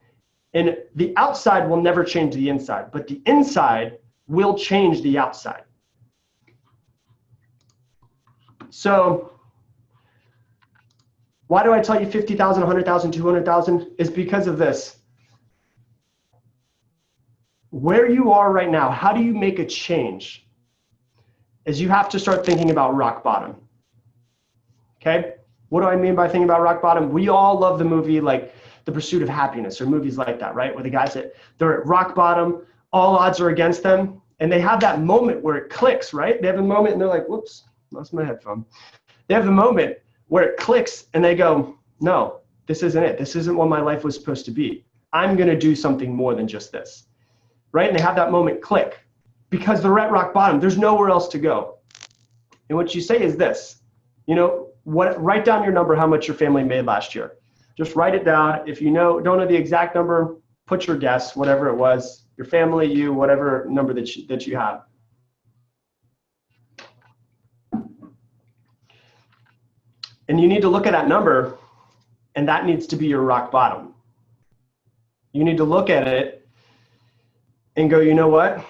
And the outside will never change the inside, but the inside will change the outside. So why do I tell you 50,000, 100,000, 200,000? Is because of this. Where you are right now, how do you make a change? Is you have to start thinking about rock bottom. Okay? What do I mean by thinking about rock bottom? We all love the movie like The Pursuit of Happiness or movies like that, right? Where the guys they're at rock bottom, all odds are against them, and they have that moment where it clicks, right? They have a moment and they're like, whoops, lost my headphone. They have the moment where it clicks and they go, no, this isn't it. This isn't what my life was supposed to be. I'm going to do something more than just this. Right? And they have that moment click because they're at rock bottom. There's nowhere else to go. And what you say is this, write down your number, how much your family made last year. Just write it down. If you don't know the exact number, put your guess, whatever it was, your family, you, whatever number that you have. And you need to look at that number, and that needs to be your rock bottom. You need to look at it and go, you know what?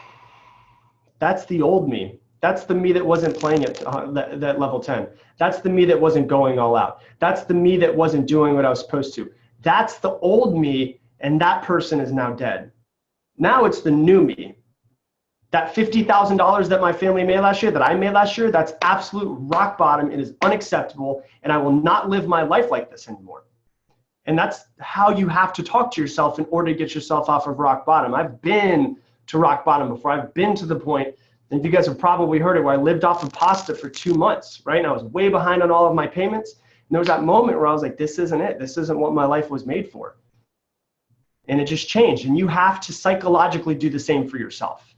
That's the old me. That's the me that wasn't playing at that level 10. That's the me that wasn't going all out. That's the me that wasn't doing what I was supposed to. That's the old me, and that person is now dead. Now it's the new me. That $50,000 that my family made last year, that I made last year, that's absolute rock bottom. It is unacceptable, and I will not live my life like this anymore. And that's how you have to talk to yourself in order to get yourself off of rock bottom. I've been to rock bottom before. I've been to the point, and you guys have probably heard it, where I lived off of pasta for 2 months, right? And I was way behind on all of my payments. And there was that moment where I was like, this isn't it. This isn't what my life was made for. And it just changed. And you have to psychologically do the same for yourself.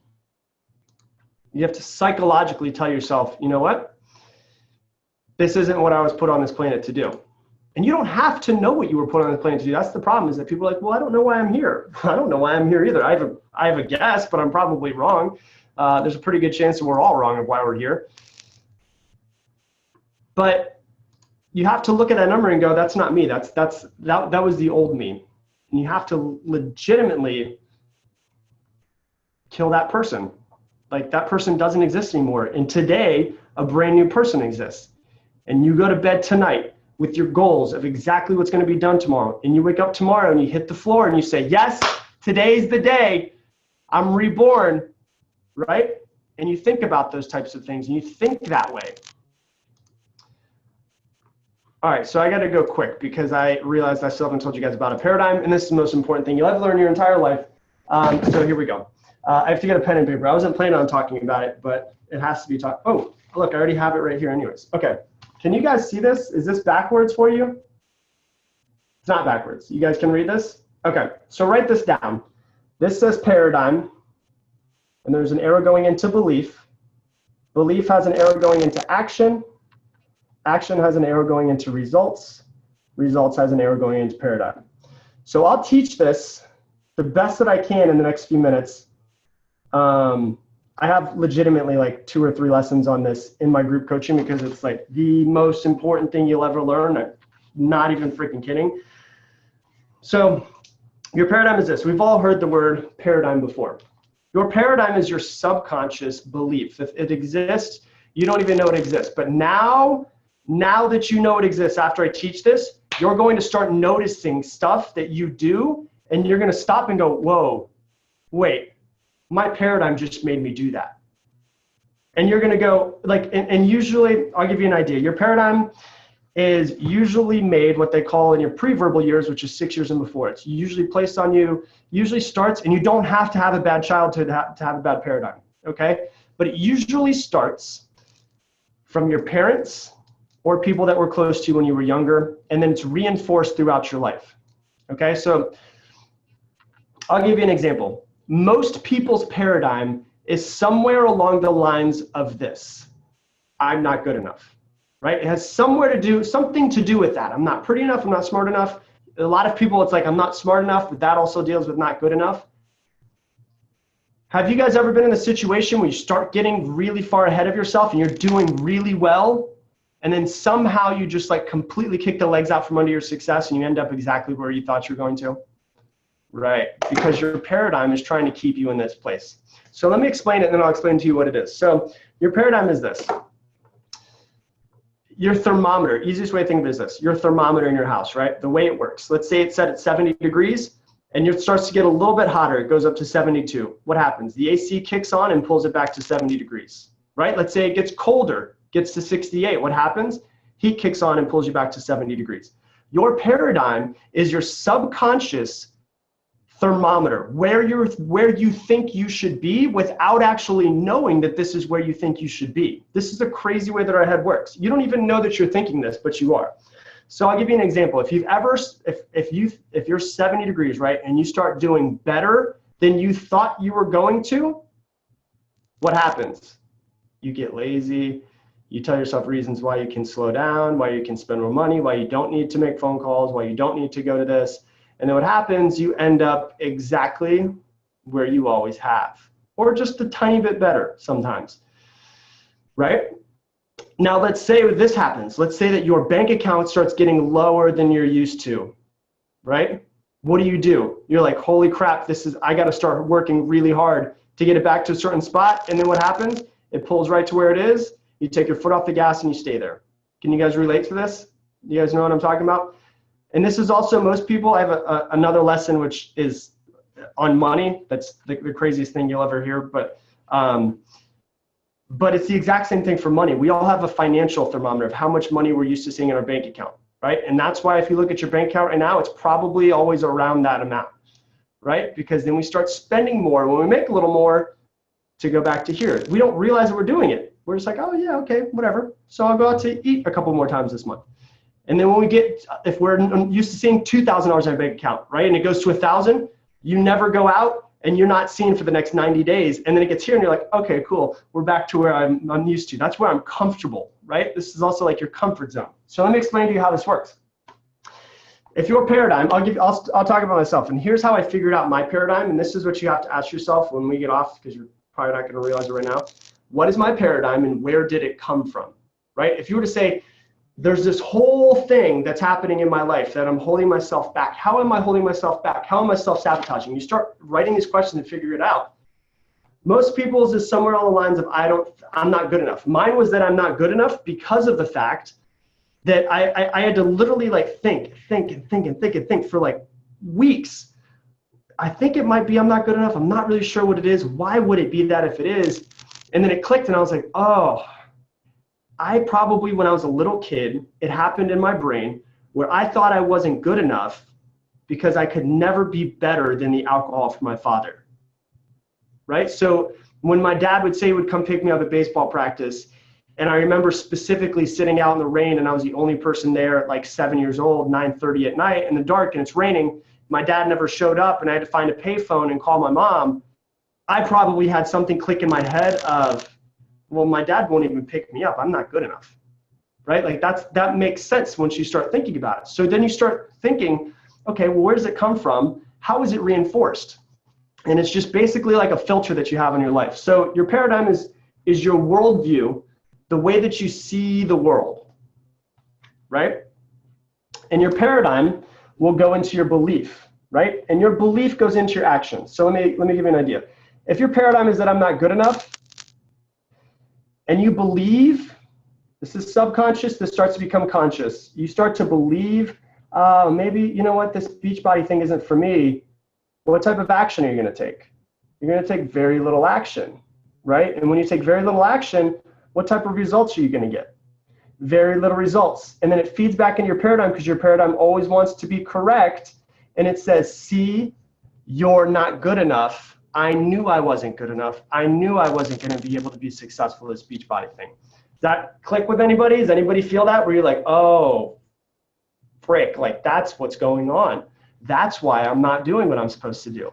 You have to psychologically tell yourself, you know what? This isn't what I was put on this planet to do. And you don't have to know what you were put on the planet to do. That's the problem, is that people are like, well, I don't know why I'm here. I don't know why I'm here either. I have a guess, but I'm probably wrong. There's a pretty good chance that we're all wrong of why we're here. But you have to look at that number and go, that's not me. That was the old me. And you have to legitimately kill that person. Like, that person doesn't exist anymore. And today, a brand new person exists. And you go to bed tonight with your goals of exactly what's going to be done tomorrow. And you wake up tomorrow and you hit the floor and you say, yes, today's the day. I'm reborn, right? And you think about those types of things and you think that way. All right, so I got to go quick because I realized I still haven't told you guys about a paradigm, and this is the most important thing you'll ever learn your entire life. So here we go. I have to get a pen and paper. I wasn't planning on talking about it, but it has to be talked. Oh, look, I already have it right here anyways. Okay. Can you guys see this? Is this backwards for you? It's not backwards. You guys can read this? Okay, so write this down. This says paradigm, and there's an arrow going into belief. Belief has an arrow going into action. Action has an arrow going into results. Results has an arrow going into paradigm. So I'll teach this the best that I can in the next few minutes. I have legitimately like 2 or 3 lessons on this in my group coaching because it's like the most important thing you'll ever learn. I'm not even freaking kidding. So your paradigm is this. We've all heard the word paradigm before. Your paradigm is your subconscious belief. If it exists, you don't even know it exists. But now that you know it exists, after I teach this, you're going to start noticing stuff that you do, and you're going to stop and go, whoa, wait. My paradigm just made me do that. And you're going to go like, and usually I'll give you an idea. Your paradigm is usually made what they call in your pre-verbal years, which is 6 years and before. It's usually placed on you, usually starts, and you don't have to have a bad childhood to have a bad paradigm, okay? But it usually starts from your parents or people that were close to you when you were younger, and then it's reinforced throughout your life, okay? So I'll give you an example. Most people's paradigm is somewhere along the lines of this: I'm not good enough, right? It has something to do with that. I'm not pretty enough, I'm not smart enough. A lot of people, it's like, I'm not smart enough, but that also deals with not good enough. Have you guys ever been in a situation where you start getting really far ahead of yourself and you're doing really well, and then somehow you just like completely kick the legs out from under your success and you end up exactly where you thought you were going to? Right, because your paradigm is trying to keep you in this place. So let me explain it, and then I'll explain to you what it is. So your paradigm is this. Your thermometer, easiest way to think of it is this: your thermometer in your house, right? The way it works. Let's say it's set at 70 degrees, and it starts to get a little bit hotter. It goes up to 72. What happens? The AC kicks on and pulls it back to 70 degrees, right? Let's say it gets colder, gets to 68. What happens? Heat kicks on and pulls you back to 70 degrees. Your paradigm is your subconscious thermometer, where you think you should be without actually knowing that this is where you think you should be. This is a crazy way that our head works. You don't even know that you're thinking this, but you are. So I'll give you an example. If you're 70 degrees, right, and you start doing better than you thought you were going to, what happens? You get lazy. You tell yourself reasons why you can slow down, why you can spend more money, why you don't need to make phone calls, why you don't need to go to this. And then what happens, you end up exactly where you always have, or just a tiny bit better sometimes, right? Now, let's say this happens. Let's say that your bank account starts getting lower than you're used to, right? What do? You're like, holy crap, I got to start working really hard to get it back to a certain spot. And then what happens? It pulls right to where it is. You take your foot off the gas and you stay there. Can you guys relate to this? You guys know what I'm talking about? And this is also most people. I have another lesson which is on money. That's the craziest thing you'll ever hear, but it's the exact same thing for money. We all have a financial thermometer of how much money we're used to seeing in our bank account, right? And that's why if you look at your bank account right now, it's probably always around that amount, right? Because then we start spending more. When we make a little more, to go back to here, we don't realize that we're doing it. We're just like, oh yeah, okay, whatever. So I'll go out to eat a couple more times this month. And then when if we're used to seeing $2,000 in our bank account, right, and it goes to 1,000, you never go out and you're not seen for the next 90 days. And then it gets here and you're like, okay, cool. We're back to where I'm used to. That's where I'm comfortable, right? This is also like your comfort zone. So let me explain to you how this works. If your paradigm, I'll talk about myself. And here's how I figured out my paradigm. And this is what you have to ask yourself when we get off, because you're probably not going to realize it right now. What is my paradigm and where did it come from, right? If you were to say, there's this whole thing that's happening in my life that I'm holding myself back. How am I holding myself back? How am I self-sabotaging? You start writing these questions and figure it out. Most people's is somewhere on the lines of I'm not good enough. Mine was that I'm not good enough because of the fact that I had to literally like think for like weeks. I think it might be I'm not good enough. I'm not really sure what it is. Why would it be that if it is? And then it clicked and I was like, oh, I probably, when I was a little kid, it happened in my brain where I thought I wasn't good enough because I could never be better than the alcohol from my father, right? So when my dad would say he would come pick me up at baseball practice, and I remember specifically sitting out in the rain and I was the only person there at like 7 years old, 9:30 at night in the dark and it's raining, my dad never showed up and I had to find a payphone and call my mom. I probably had something click in my head of, well, my dad won't even pick me up. I'm not good enough, right? Like that makes sense once you start thinking about it. So then you start thinking, okay, well, where does it come from? How is it reinforced? And it's just basically like a filter that you have in your life. So your paradigm is your worldview, the way that you see the world, right? And your paradigm will go into your belief, right? And your belief goes into your actions. So let me give you an idea. If your paradigm is that I'm not good enough, and you believe, this is subconscious, this starts to become conscious. You start to believe, maybe, you know what, this Beachbody thing isn't for me. What type of action are you gonna take? You're gonna take very little action, right? And when you take very little action, what type of results are you going to get? Very little results. And then it feeds back into your paradigm because your paradigm always wants to be correct. And it says, see, you're not good enough. I knew I wasn't good enough. I knew I wasn't going to be able to be successful at this beach body thing. Does that click with anybody? Does anybody feel that? Where you're like, oh, frick, like that's what's going on. That's why I'm not doing what I'm supposed to do.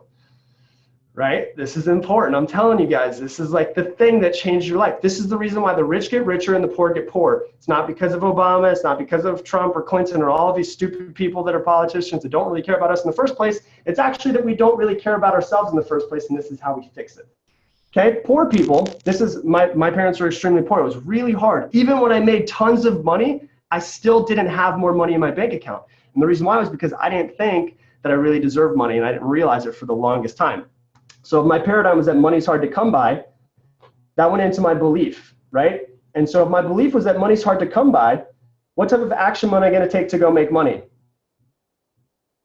Right? This is important. I'm telling you guys, this is like the thing that changed your life. This is the reason why the rich get richer and the poor get poorer. It's not because of Obama. It's not because of Trump or Clinton or all of these stupid people that are politicians that don't really care about us in the first place. It's actually that we don't really care about ourselves in the first place, and this is how we fix it. Okay? Poor people, this is, my parents were extremely poor. It was really hard. Even when I made tons of money, I still didn't have more money in my bank account. And the reason why was because I didn't think that I really deserved money, and I didn't realize it for the longest time. So if my paradigm was that money's hard to come by, that went into my belief, right? And so if my belief was that money's hard to come by, what type of action am I going to take to go make money?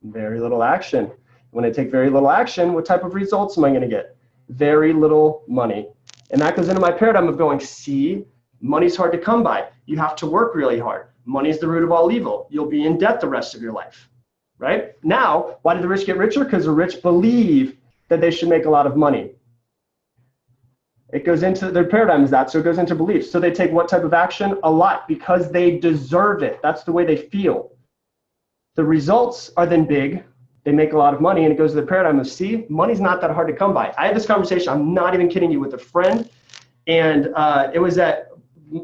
Very little action. When I take very little action, what type of results am I going to get? Very little money. And that goes into my paradigm of going, see, money's hard to come by. You have to work really hard. Money's the root of all evil. You'll be in debt the rest of your life, right? Now, why did the rich get richer? Because the rich believe that they should make a lot of money. It goes into their paradigm is that, so it goes into beliefs. So they take what type of action? A lot, because they deserve it. That's the way they feel. The results are then big. They make a lot of money, and it goes to the paradigm of, see, money's not that hard to come by. I had this conversation, I'm not even kidding you, with a friend, and it was at,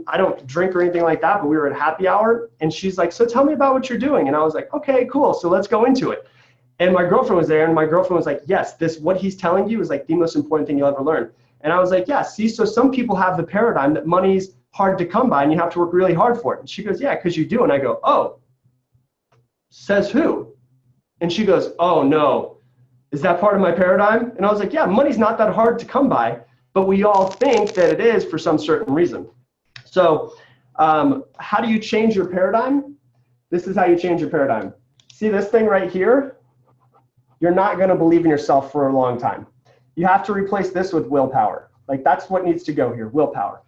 I don't drink or anything like that, but we were at happy hour, and she's like, so tell me about what you're doing. And I was like, okay, cool, so let's go into it. And my girlfriend was there, and my girlfriend was like, yes, what he's telling you is like the most important thing you'll ever learn. And I was like, yeah, see, so some people have the paradigm that money's hard to come by and you have to work really hard for it. And she goes, yeah, because you do. And I go, oh, says who? And she goes, oh no, is that part of my paradigm? And I was like, yeah, money's not that hard to come by, but we all think that it is for some certain reason. So how do you change your paradigm? This is how you change your paradigm. See this thing right here? You're not going to believe in yourself for a long time. You have to replace this with willpower. Like that's what needs to go here, willpower.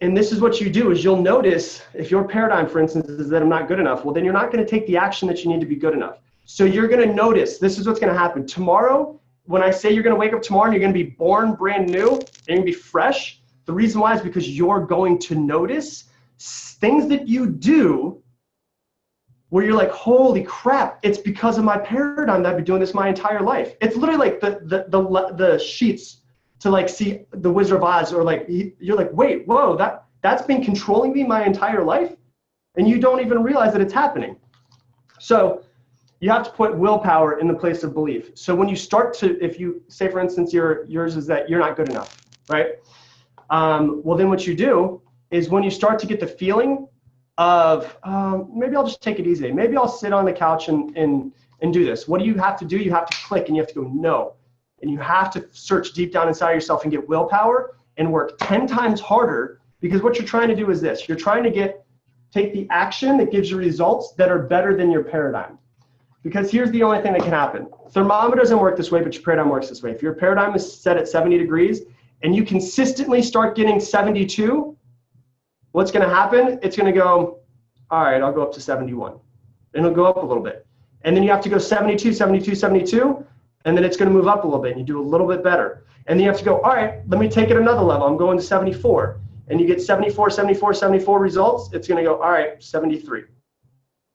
And this is what you do is you'll notice if your paradigm, for instance, is that I'm not good enough, well, then you're not going to take the action that you need to be good enough. So you're going to notice, this is what's going to happen. Tomorrow, when I say you're going to wake up tomorrow and you're going to be born brand new and you're going to be fresh, the reason why is because you're going to notice things that you do where you're like, holy crap, it's because of my paradigm that I've been doing this my entire life. It's literally like the sheets to like see the Wizard of Oz, or like, you're like, wait, whoa, that's been controlling me my entire life? And you don't even realize that it's happening. So you have to put willpower in the place of belief. So when you start to, if you say, for instance, yours is that you're not good enough, right? Well, then what you do is when you start to get the feeling of maybe I'll just take it easy. Maybe I'll sit on the couch and do this. What do you have to do? You have to click and you have to go no. And you have to search deep down inside yourself and get willpower and work 10 times harder, because what you're trying to do is this. You're trying to take the action that gives you results that are better than your paradigm. Because here's the only thing that can happen. Thermometer doesn't work this way, but your paradigm works this way. If your paradigm is set at 70 degrees and you consistently start getting 72, what's going to happen? It's going to go, all right, I'll go up to 71. And it'll go up a little bit. And then you have to go 72, 72, 72, and then it's going to move up a little bit, and you do a little bit better. And then you have to go, all right, let me take it another level. I'm going to 74. And you get 74, 74, 74 results. It's going to go, all right, 73.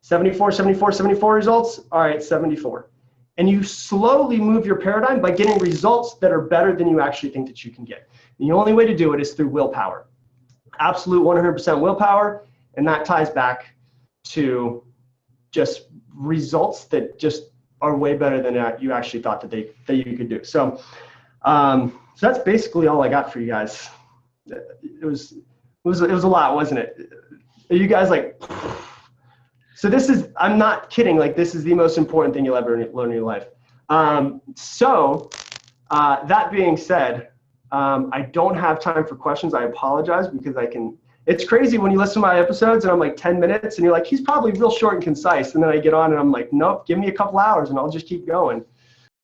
74, 74, 74 results. All right, 74. And you slowly move your paradigm by getting results that are better than you actually think that you can get. And the only way to do it is through willpower. Absolute 100% willpower. And that ties back to just results that just are way better than you actually thought that you could do. So, so that's basically all I got for you guys. It was a lot, wasn't it? Are you guys like? So this is, I'm not kidding. Like, this is the most important thing you'll ever learn in your life. That being said, I don't have time for questions. I apologize, because it's crazy when you listen to my episodes and I'm like 10 minutes and you're like, he's probably real short and concise. And then I get on and I'm like, nope, give me a couple hours and I'll just keep going.